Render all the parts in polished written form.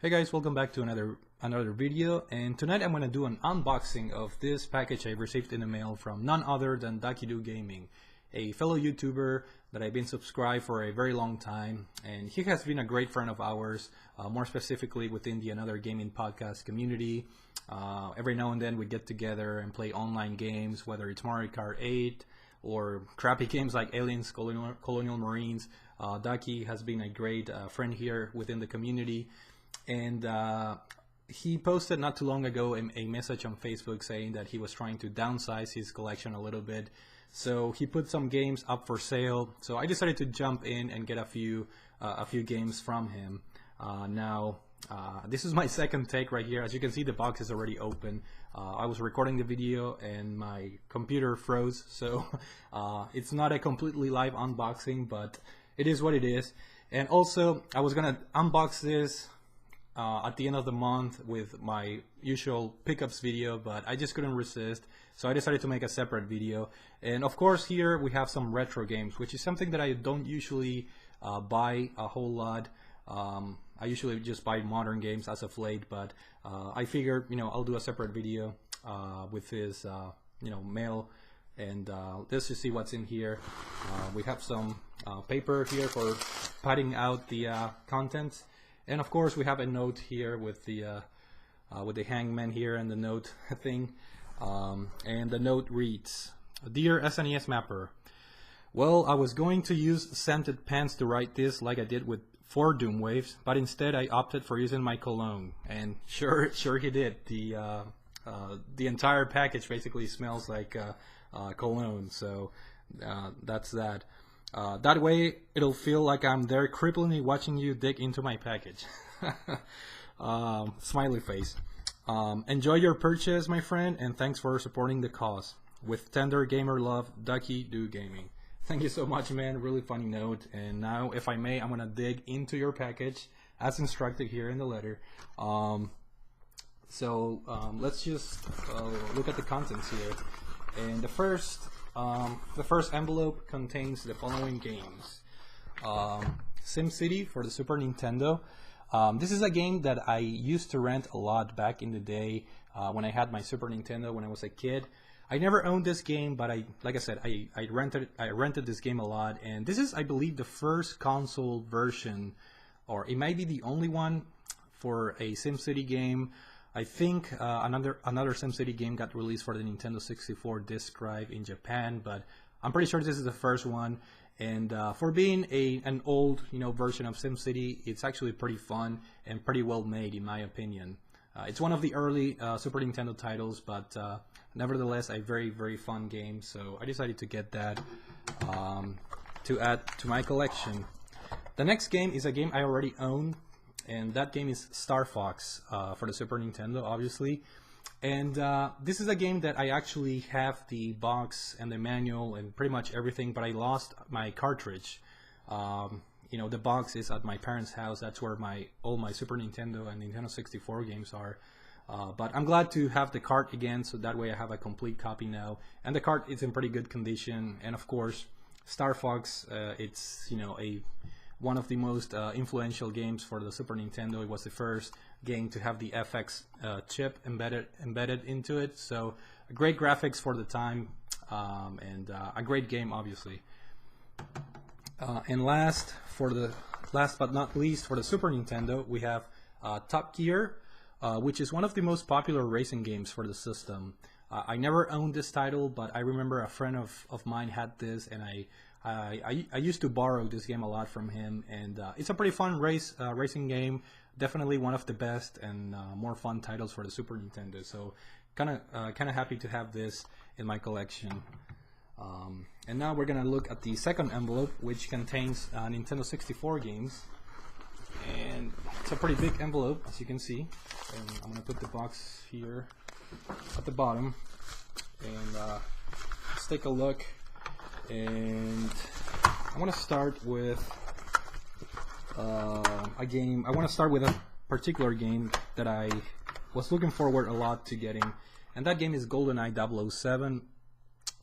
Hey guys, welcome back to another video, and tonight I'm going to do an unboxing of this package I received in the mail from none other than Ducky Do Gaming, a fellow YouTuber that I've been subscribed for a very long time, and he has been a great friend of ours, more specifically within the Another Gaming podcast community. Every now and then we get together and play online games, whether it's Mario Kart 8 or crappy games like Aliens, Colonial Marines. Ducky has been a great friend here within the community. And he posted not too long ago a message on Facebook saying that he was trying to downsize his collection a little bit. So he put some games up for sale. So I decided to jump in and get a few games from him. This is my second take right here. As you can see, the box is already open. I was recording the video and my computer froze. So it's not a completely live unboxing, but it is what it is. And also, I was going to unbox this at the end of the month with my usual pickups video, but I just couldn't resist, so I decided to make a separate video. And of course, here we have some retro games, which is something that I don't usually buy a whole lot. I usually just buy modern games as of late, but I figured, I'll do a separate video with this, mail. And let's just see what's in here. We have some paper here for padding out the contents. And of course, we have a note here with the hangman here and the note thing. And the note reads, "Dear SNES Mapper, well, I was going to use scented pens to write this like I did with 4 Doom Waves, but instead I opted for using my cologne." And sure he did. The entire package basically smells like cologne. So that's that. That way, it'll feel like I'm there cripplingly watching you dig into my package. Smiley face. Enjoy your purchase, my friend, and thanks for supporting the cause. With tender gamer love, Ducky Do Gaming. Thank you so much, man. Really funny note. And now, if I may, I'm gonna dig into your package as instructed here in the letter. Let's just look at the contents here. And the first envelope contains the following games. SimCity for the Super Nintendo. This is a game that I used to rent a lot back in the day when I had my Super Nintendo when I was a kid. I never owned this game, but like I said, I rented this game a lot, and this is, I believe, the first console version, or it might be the only one for a SimCity game. I think another SimCity game got released for the Nintendo 64 disk drive in Japan, but I'm pretty sure this is the first one. And for being an old version of SimCity, it's actually pretty fun and pretty well made, in my opinion. It's one of the early Super Nintendo titles, but nevertheless a very fun game. So I decided to get that to add to my collection. The next game is a game I already own, and that game is Star Fox for the Super Nintendo, obviously. And this is a game that I actually have the box and the manual and pretty much everything, but I lost my cartridge. The box is at my parents' house. That's where all my Super Nintendo and Nintendo 64 games are. But I'm glad to have the cart again, so that way I have a complete copy now. And the cart is in pretty good condition. And of course, Star Fox, it's one of the most influential games for the Super Nintendo. It was the first game to have the FX chip embedded into it. So great graphics for the time, and a great game, obviously. And last but not least, for the Super Nintendo, we have Top Gear, which is one of the most popular racing games for the system. I never owned this title, but I remember a friend of mine had this, and I used to borrow this game a lot from him, and it's a pretty fun racing game. Definitely one of the best and more fun titles for the Super Nintendo. So kind of happy to have this in my collection. And now we're gonna look at the second envelope, which contains Nintendo 64 games, and it's a pretty big envelope, as you can see. And I'm gonna put the box here at the bottom, and let's take a look. And I want to start with a game. I want to start with a particular game that I was looking forward a lot to getting, and that game is GoldenEye 007.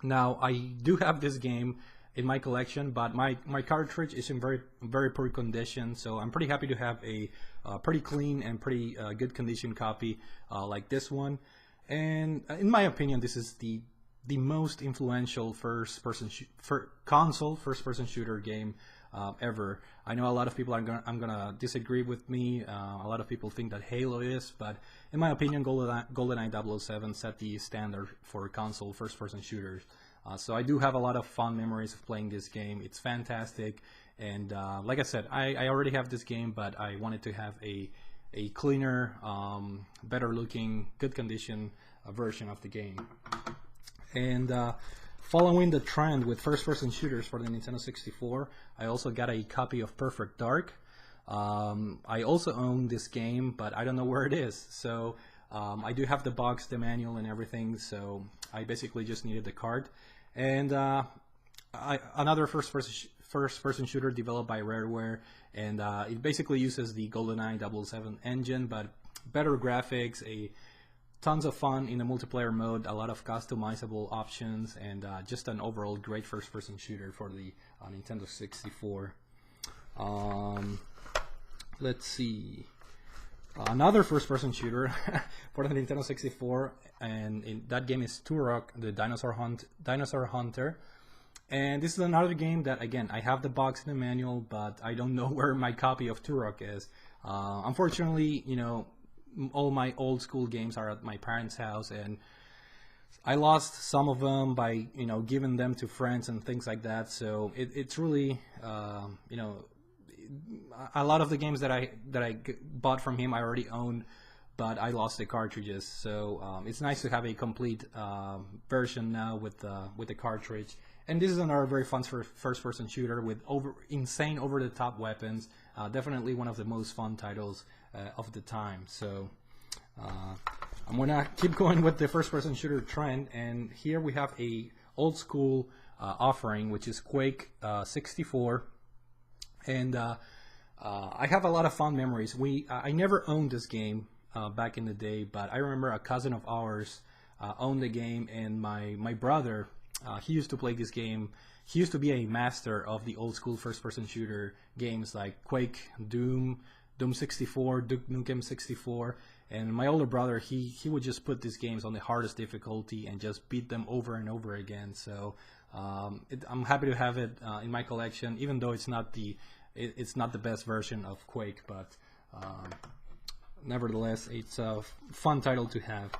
Now, I do have this game, in my collection, but my cartridge is in very poor condition, so I'm pretty happy to have a pretty clean and pretty good condition copy like this one. And in my opinion, this is the most influential console first-person shooter game ever. I know a lot of people are gonna disagree with me. A lot of people think that Halo is, but in my opinion, GoldenEye 007 set the standard for console first-person shooters. So I do have a lot of fond memories of playing this game. It's fantastic, and like I said, I already have this game, but I wanted to have a cleaner, better looking, good condition version of the game. And following the trend with first-person shooters for the Nintendo 64, I also got a copy of Perfect Dark. I also own this game, but I don't know where it is. So I do have the box, the manual, and everything. So I basically just needed the card. And another first-person shooter developed by Rareware, and it basically uses the GoldenEye 007 engine, but better graphics, tons of fun in the multiplayer mode, a lot of customizable options, and just an overall great first-person shooter for the Nintendo 64. Let's see. Another first-person shooter for the Nintendo 64, and that game is Turok, the Dinosaur Hunter. And this is another game that, again, I have the box and the manual, but I don't know where my copy of Turok is. Unfortunately, you know, all my old school games are at my parents' house, and I lost some of them by, you know, giving them to friends and things like that. So it's really, you know, a lot of the games that I bought from him I already owned, but I lost the cartridges. So it's nice to have a complete version now with the cartridge. And this is another very fun first-person shooter with insane over-the-top weapons. Definitely one of the most fun titles of the time. So I'm gonna keep going with the first-person shooter trend, and here we have a old-school offering, which is Quake 64. And I have a lot of fond memories. I never owned this game back in the day, but I remember a cousin of ours owned the game, and my brother, he used to play this game. He used to be a master of the old school first-person shooter games like Quake, Doom 64, Duke Nukem 64, and my older brother, he would just put these games on the hardest difficulty and just beat them over and over again. So I'm happy to have it in my collection, even though it's not the best version of Quake, but nevertheless, it's a fun title to have.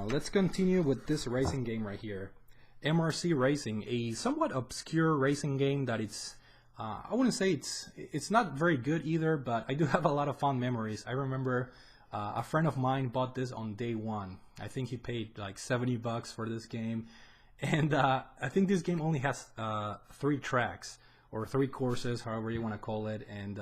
Let's continue with this racing game right here. MRC Racing, a somewhat obscure racing game that I wouldn't say it's not very good either, but I do have a lot of fond memories. I remember a friend of mine bought this on day one. I think he paid like $70 for this game, and I think this game only has 3 tracks or 3 courses, however you want to call it, and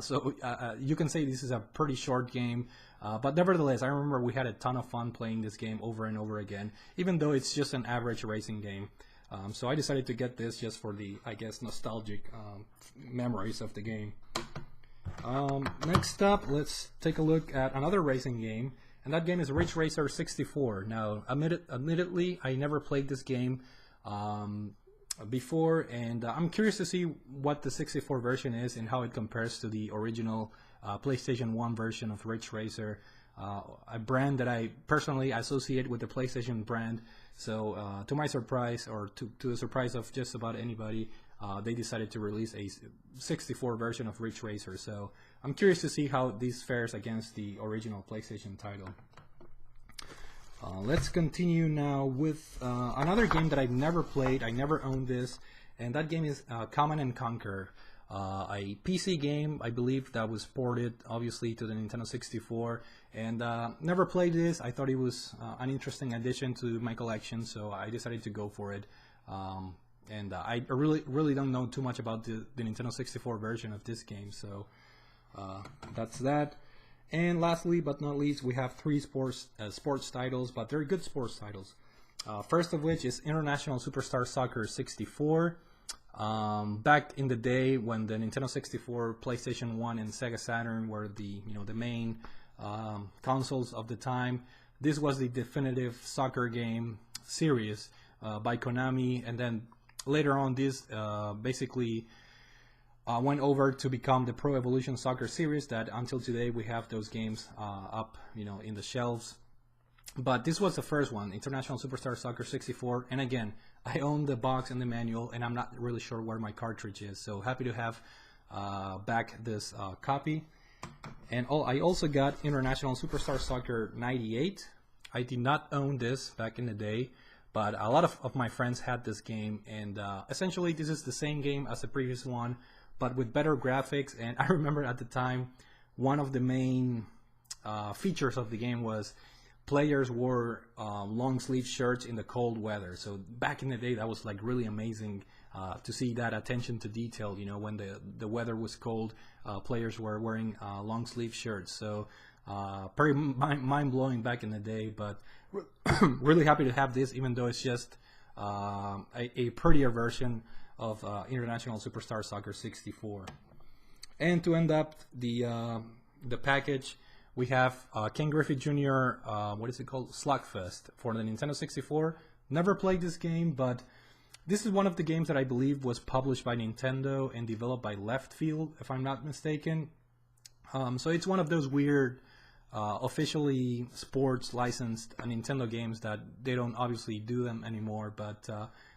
so you can say this is a pretty short game, but nevertheless, I remember we had a ton of fun playing this game over and over again, even though it's just an average racing game. So I decided to get this just for the, I guess, nostalgic memories of the game. Next up, let's take a look at another racing game, and that game is Ridge Racer 64. Now, admittedly, I never played this game before, and I'm curious to see what the 64 version is and how it compares to the original PlayStation 1 version of Ridge Racer, a brand that I personally associate with the PlayStation brand. So to my surprise, or to the surprise of just about anybody, they decided to release a 64 version of Ridge Racer. So I'm curious to see how this fares against the original PlayStation title. Let's continue now with another game that I've never played. I never owned this, and that game is Command & Conquer, a PC game, I believe, that was ported obviously to the Nintendo 64, and never played this. I thought it was an interesting addition to my collection, so I decided to go for it. And I really don't know too much about the Nintendo 64 version of this game, so that's that. And lastly but not least, we have 3 sports titles, but they're good sports titles. First of which is International Superstar Soccer 64. Back in the day when the Nintendo 64, PlayStation 1, and Sega Saturn were the main consoles of the time, this was the definitive soccer game series by Konami. And then later on, this basically went over to become the Pro Evolution Soccer series that until today we have those games up, in the shelves. But this was the first one, International Superstar Soccer 64, and again, I own the box and the manual, and I'm not really sure where my cartridge is, so happy to have back this copy. And I also got International Superstar Soccer 98. I did not own this back in the day, but a lot of my friends had this game, and essentially this is the same game as the previous one, but with better graphics. And I remember at the time, one of the main features of the game was players wore long sleeve shirts in the cold weather. So back in the day, that was like really amazing to see that attention to detail. When the weather was cold, players were wearing long sleeve shirts. So pretty mind blowing back in the day. But really happy to have this, even though it's just a prettier version of International Superstar Soccer 64. And to end up the package, we have Ken Griffey Jr., what is it called? Slugfest for the Nintendo 64. Never played this game, but this is one of the games that I believe was published by Nintendo and developed by Left Field, if I'm not mistaken. So it's one of those weird, officially sports licensed Nintendo games that they don't obviously do them anymore, but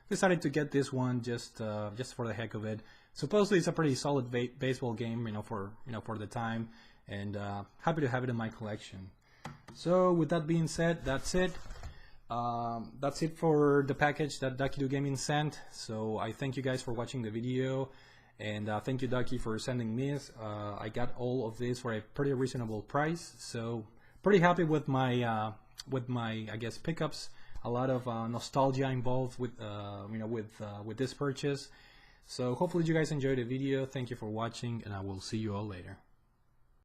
decided to get this one just for the heck of it. Supposedly it's a pretty solid baseball game, for the time. And happy to have it in my collection. So with that being said, that's it. That's it for the package that Ducky Do Gaming sent. So I thank you guys for watching the video, and thank you, Ducky, for sending this. I got all of this for a pretty reasonable price. So pretty happy with my I guess pickups. A lot of nostalgia involved with with this purchase. So hopefully you guys enjoyed the video. Thank you for watching, and I will see you all later.